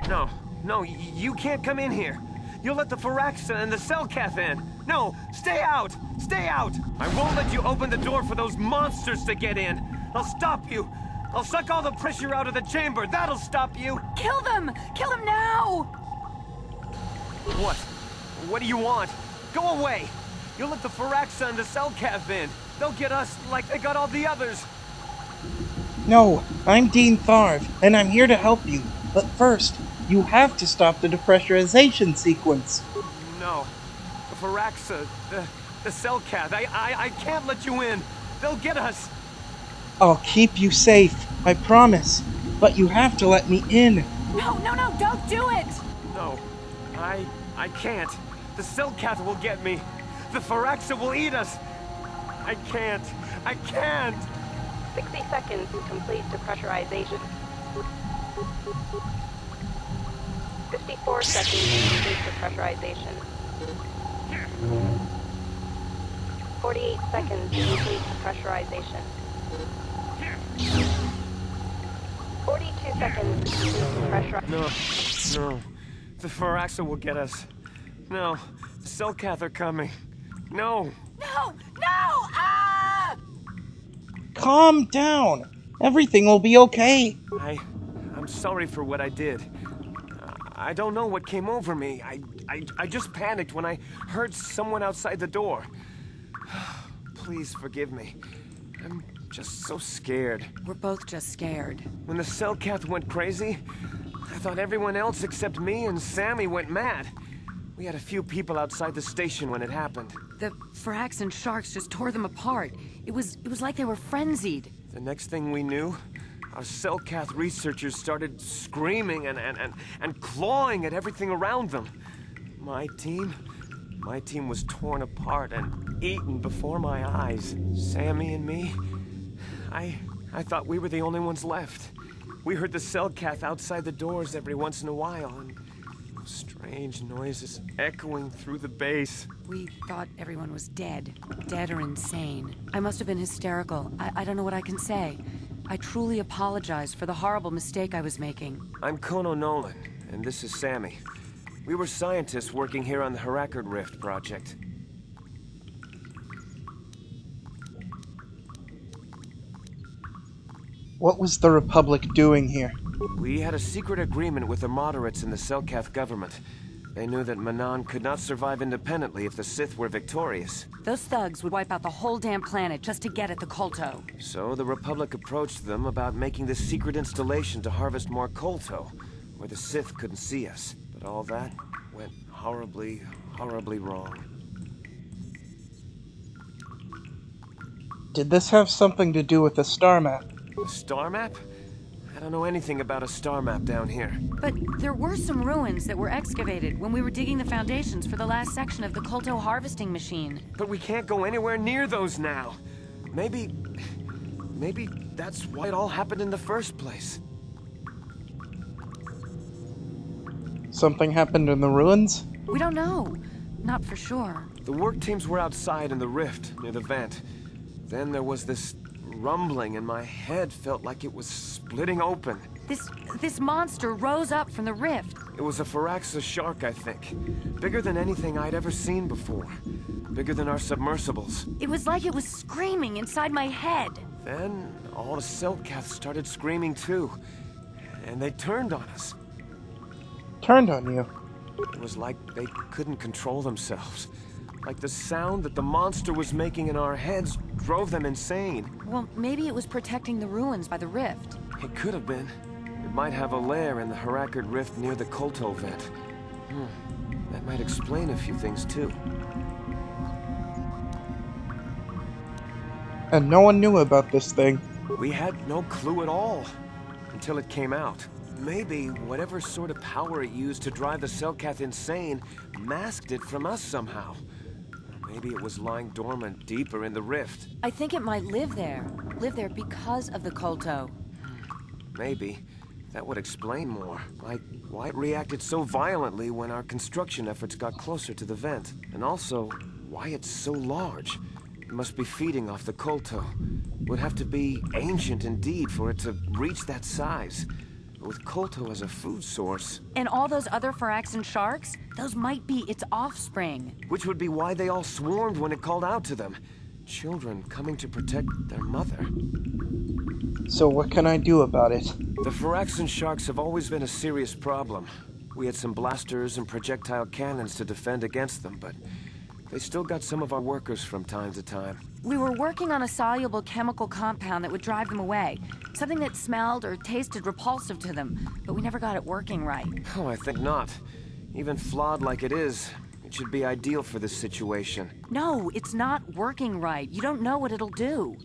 No, no, you can't come in here. You'll let the Firaxa and the Selkath in. No, stay out! Stay out! I won't let you open the door for those monsters to get in. I'll stop you. I'll suck all the pressure out of the chamber. That'll stop you. Kill them! Kill them now! What? What do you want? Go away! You'll let the Firaxa and the Selkath in. They'll get us like they got all the others. No, I'm Dean Tharv, and I'm here to help you. But first, you have to stop the depressurization sequence. No. The Firaxa, the Selkath, I can't let you in. They'll get us. I'll keep you safe, I promise. But you have to let me in. No, don't do it! No, I can't. The Selkath will get me. The Firaxa will eat us. I can't. 60 seconds to complete depressurization. 54 seconds to complete depressurization. 48 seconds to complete depressurization. 42 seconds to complete depressurization. No. The Firaxa will get us. No. The Selkath are coming. No. No! Ah! Calm down. Everything will be okay. I'm sorry for what I did. I don't know what came over me. I just panicked when I heard someone outside the door. Please forgive me. I'm just so scared. We're both just scared. When the Selkath went crazy, I thought everyone else except me and Sammy went mad. We had a few people outside the station when it happened. The Frax and Sharks just tore them apart. It was like they were frenzied. The next thing we knew, our Selkath researchers started screaming and clawing at everything around them. My team was torn apart and eaten before my eyes. Sammy and me, I thought we were the only ones left. We heard the Selkath outside the doors every once in a while, and strange noises echoing through the base. We thought everyone was dead. Dead or insane. I must have been hysterical. I don't know what I can say. I truly apologize for the horrible mistake I was making. I'm Kono Nolan, and this is Sammy. We were scientists working here on the Harakard Rift project. What was the Republic doing here? We had a secret agreement with the moderates in the Selkath government. They knew that Manaan could not survive independently if the Sith were victorious. Those thugs would wipe out the whole damn planet just to get at the Kolto. So the Republic approached them about making this secret installation to harvest more Kolto, where the Sith couldn't see us. But all that went horribly, horribly wrong. Did this have something to do with the star map? A star map? I don't know anything about a star map down here. But there were some ruins that were excavated when we were digging the foundations for the last section of the Kolto harvesting machine. But we can't go anywhere near those now. Maybe that's why it all happened in the first place. Something happened in the ruins? We don't know. Not for sure. The work teams were outside in the rift near the vent. Then there was this rumbling and my head felt like it was splitting open. This monster rose up from the rift. It was a Firaxa shark, I think. Bigger than anything I'd ever seen before. Bigger than our submersibles. It was like it was screaming inside my head. Then all the Selkath started screaming too. And they turned on us. Turned on you? It was like they couldn't control themselves. Like the sound that the monster was making in our heads drove them insane. Well, maybe it was protecting the ruins by the rift. It could have been. It might have a lair in the Harakard Rift near the Kolto vent. That might explain a few things too. And no one knew about this thing. We had no clue at all until it came out. Maybe whatever sort of power it used to drive the Selkath insane masked it from us somehow. Maybe it was lying dormant deeper in the rift. I think it might live there. Live there because of the Kolto. Maybe. That would explain more. Like, why it reacted so violently when our construction efforts got closer to the vent. And also, why it's so large. It must be feeding off the Kolto. Would have to be ancient indeed for it to reach that size. With Kolto as a food source. And all those other Phyraxan sharks? Those might be its offspring. Which would be why they all swarmed when it called out to them. Children coming to protect their mother. So what can I do about it? The Phyraxan sharks have always been a serious problem. We had some blasters and projectile cannons to defend against them, but they still got some of our workers from time to time. We were working on a soluble chemical compound that would drive them away. Something that smelled or tasted repulsive to them, but we never got it working right. Oh, I think not. Even flawed like it is, it should be ideal for this situation. No, it's not working right. You don't know what it'll do.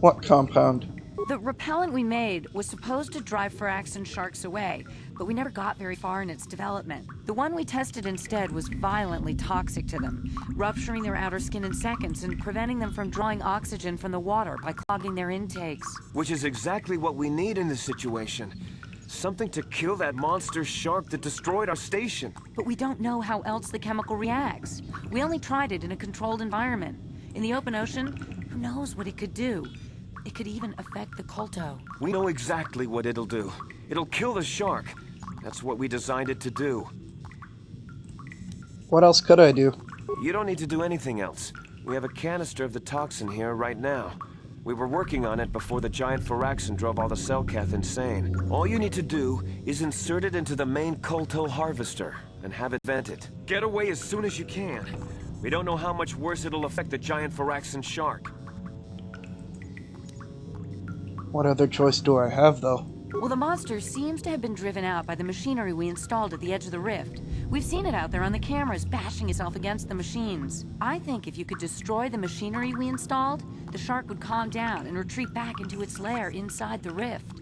What compound? The repellent we made was supposed to drive Phyraxan sharks away, but we never got very far in its development. The one we tested instead was violently toxic to them, rupturing their outer skin in seconds and preventing them from drawing oxygen from the water by clogging their intakes. Which is exactly what we need in this situation. Something to kill that monster shark that destroyed our station. But we don't know how else the chemical reacts. We only tried it in a controlled environment. In the open ocean, who knows what it could do? It could even affect the Kolto. We know exactly what it'll do. It'll kill the shark. That's what we designed it to do. What else could I do? You don't need to do anything else. We have a canister of the toxin here right now. We were working on it before the giant Phyraxan drove all the Selkath insane. All you need to do is insert it into the main Kolto harvester and have it vented. Get away as soon as you can. We don't know how much worse it'll affect the giant Phyraxan shark. What other choice do I have, though? Well, the monster seems to have been driven out by the machinery we installed at the edge of the rift. We've seen it out there on the cameras, bashing itself against the machines. I think if you could destroy the machinery we installed, the shark would calm down and retreat back into its lair inside the rift.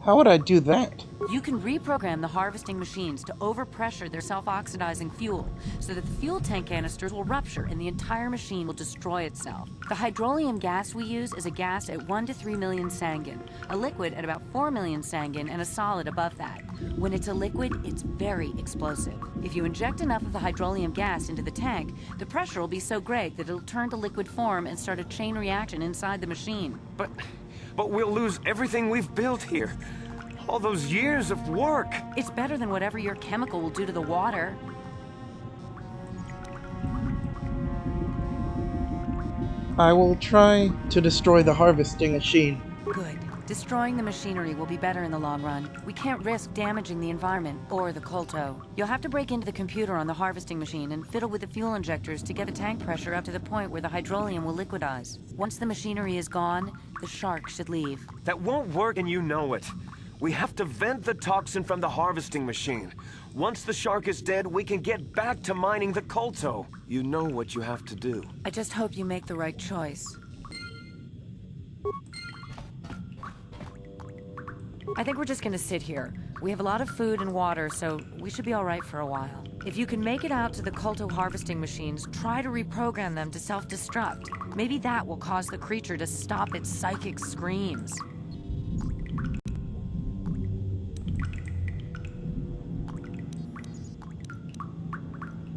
How would I do that? You can reprogram the harvesting machines to overpressure their self-oxidizing fuel, so that the fuel tank canisters will rupture and the entire machine will destroy itself. The hydrolium gas we use is a gas at 1 to 3 million sangin, a liquid at about 4 million sangin, and a solid above that. When it's a liquid, it's very explosive. If you inject enough of the hydrolium gas into the tank, the pressure will be so great that it'll turn to liquid form and start a chain reaction inside the machine. But we'll lose everything we've built here. All those years of work. It's better than whatever your chemical will do to the water. I will try to destroy the harvesting machine. Good. Destroying the machinery will be better in the long run. We can't risk damaging the environment or the Kolto. You'll have to break into the computer on the harvesting machine and fiddle with the fuel injectors to get the tank pressure up to the point where the hydrolium will liquidize. Once the machinery is gone, the shark should leave. That won't work and you know it. We have to vent the toxin from the harvesting machine. Once the shark is dead, we can get back to mining the Kolto. You know what you have to do. I just hope you make the right choice. I think we're just gonna sit here. We have a lot of food and water, so we should be all right for a while. If you can make it out to the Kolto harvesting machines, try to reprogram them to self-destruct. Maybe that will cause the creature to stop its psychic screams.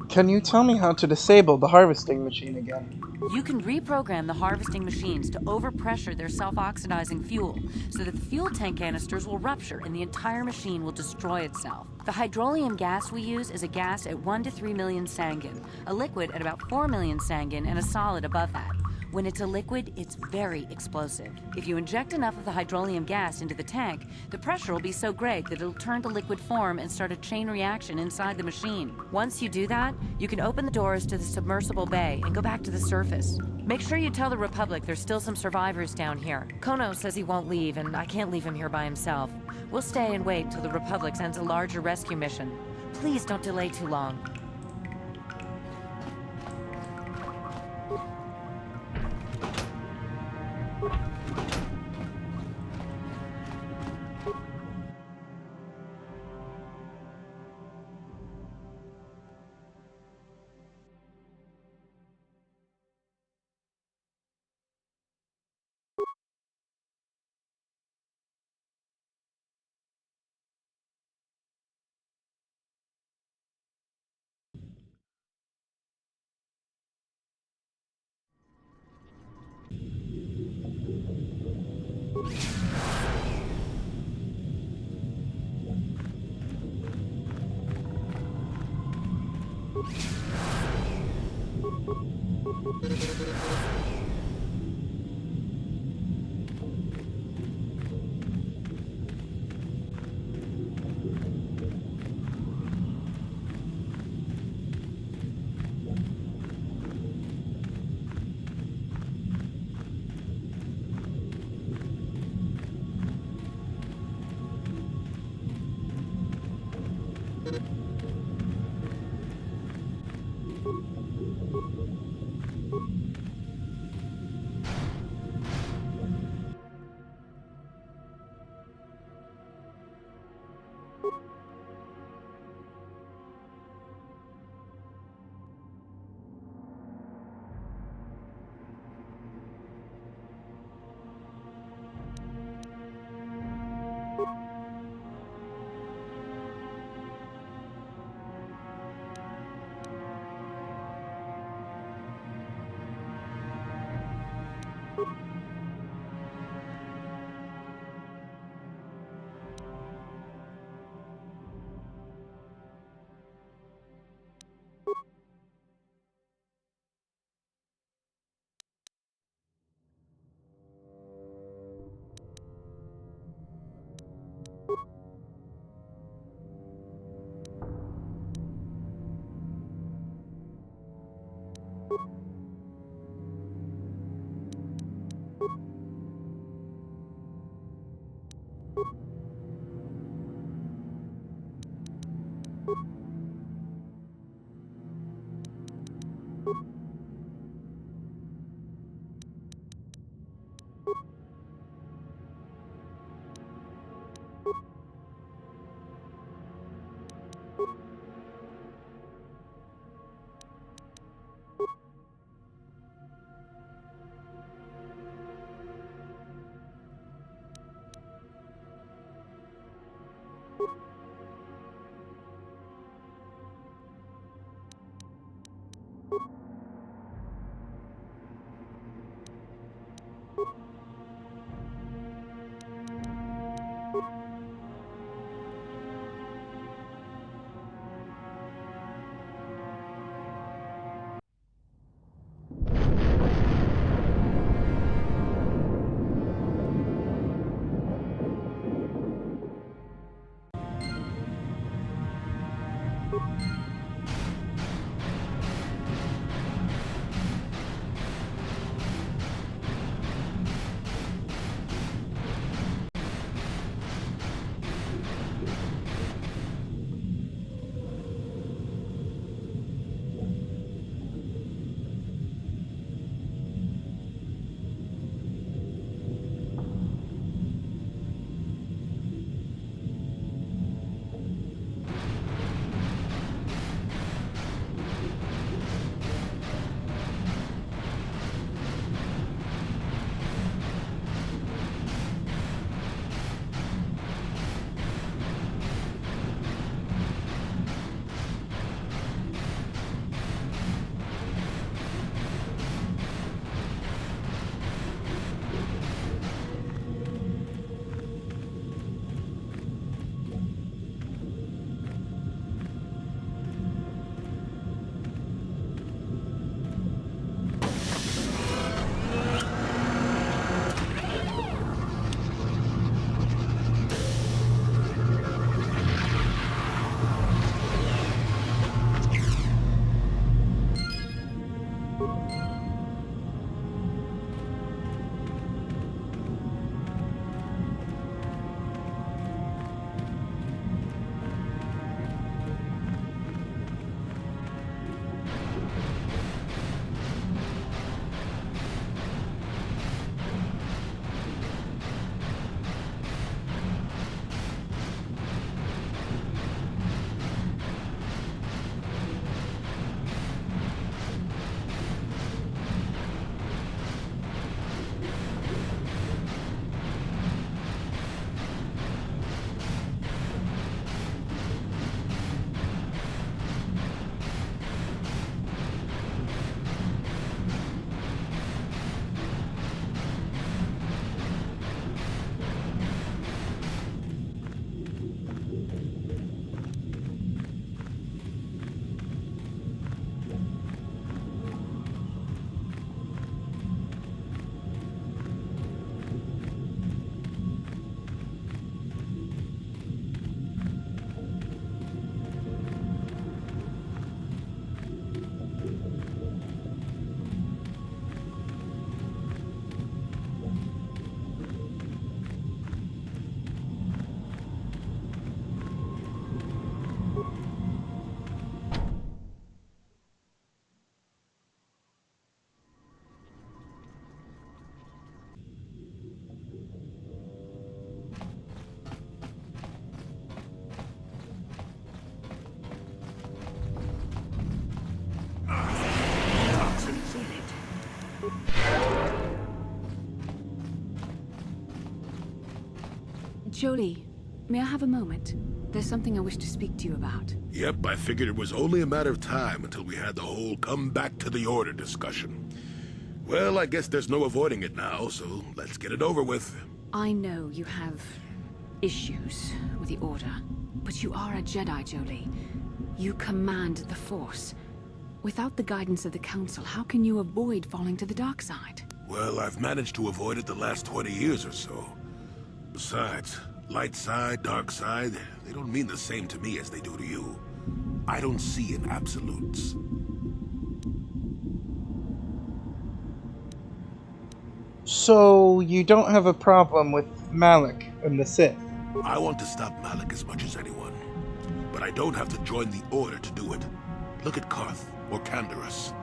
Can you tell me how to disable the harvesting machine again? You can reprogram the harvesting machines to overpressure their self-oxidizing fuel, so that the fuel tank canisters will rupture and the entire machine will destroy itself. The hydrolium gas we use is a gas at 1 to 3 million sangin, a liquid at about 4 million sangin, and a solid above that. When it's a liquid, it's very explosive. If you inject enough of the hydrolium gas into the tank, the pressure will be so great that it'll turn to liquid form and start a chain reaction inside the machine. Once you do that, you can open the doors to the submersible bay and go back to the surface. Make sure you tell the Republic there's still some survivors down here. Kono says he won't leave, and I can't leave him here by himself. We'll stay and wait till the Republic sends a larger rescue mission. Please don't delay too long. Jolie, may I have a moment? There's something I wish to speak to you about. Yep, I figured it was only a matter of time until we had the whole come back to the order discussion. Well, I guess there's no avoiding it now, so let's get it over with. I know you have issues with the Order, but you are a Jedi, Jolie. You command the Force. Without the guidance of the Council, how can you avoid falling to the dark side? Well, I've managed to avoid it the last 20 years or so. Besides, light side, dark side, they don't mean the same to me as they do to you. I don't see in absolutes. So, you don't have a problem with Malak and the Sith? I want to stop Malak as much as anyone. But I don't have to join the Order to do it. Look at Karth, or Canderous.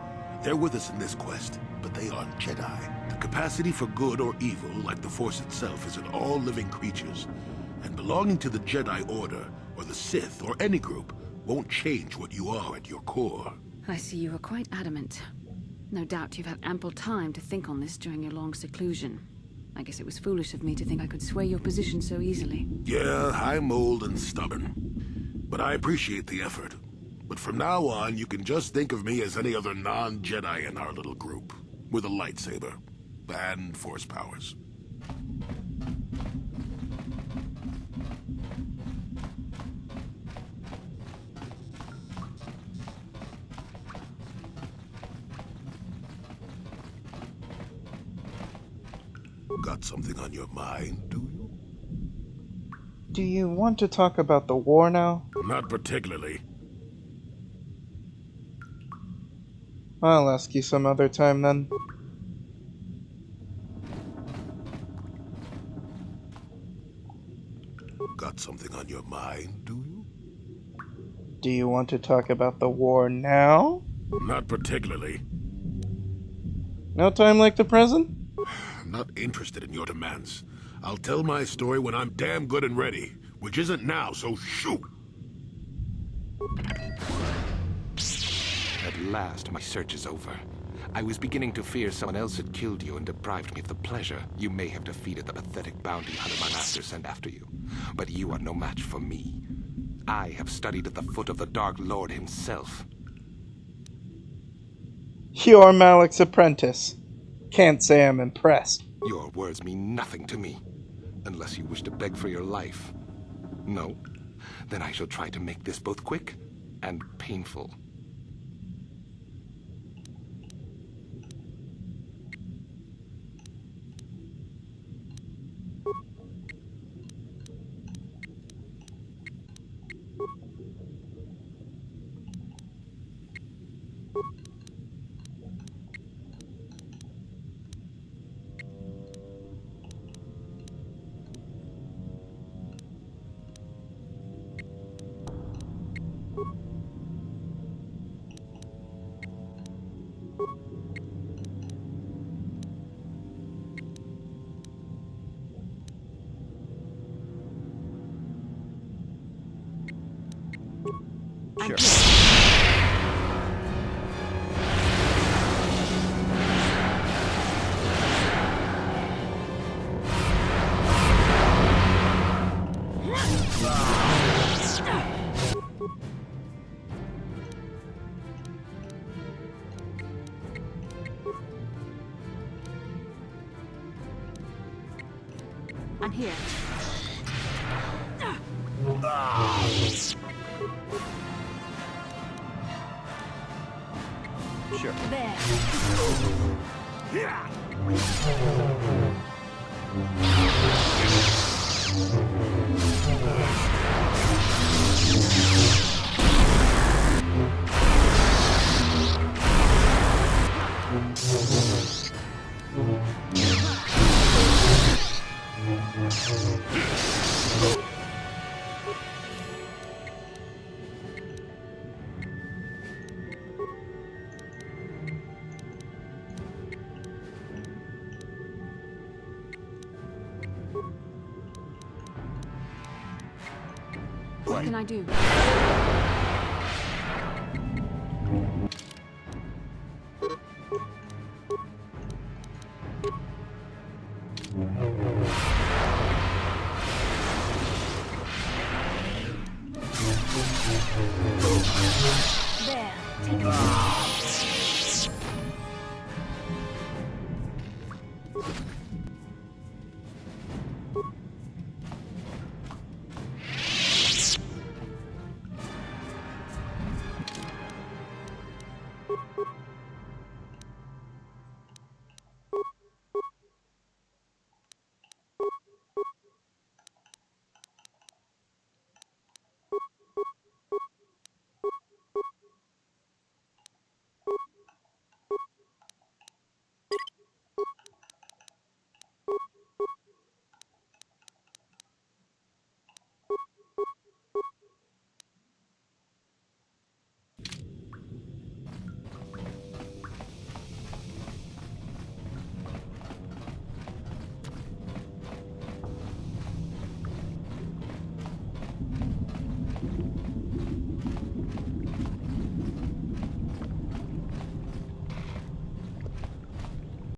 They're with us in this quest, but they aren't Jedi. The capacity for good or evil, like the Force itself, is in all living creatures. And belonging to the Jedi Order, or the Sith, or any group, won't change what you are at your core. I see you are quite adamant. No doubt you've had ample time to think on this during your long seclusion. I guess it was foolish of me to think I could sway your position so easily. Yeah, I'm old and stubborn. But I appreciate the effort. But from now on, you can just think of me as any other non-Jedi in our little group. With a lightsaber. And Force powers. Got something on your mind, do you? Do you want to talk about the war now? Not particularly. I'll ask you some other time then. Got something on your mind, do you? Do you want to talk about the war now? Not particularly. No time like the present? I'm not interested in your demands. I'll tell my story when I'm damn good and ready, which isn't now, so shoot! At last, my search is over. I was beginning to fear someone else had killed you and deprived me of the pleasure you may have defeated the pathetic bounty hunter my master sent after you. But you are no match for me. I have studied at the foot of the Dark Lord himself. You're Malak's apprentice. Can't say I'm impressed. Your words mean nothing to me, unless you wish to beg for your life. No? Then I shall try to make this both quick and painful. Sure. I'm here. Sure. There. What can I do?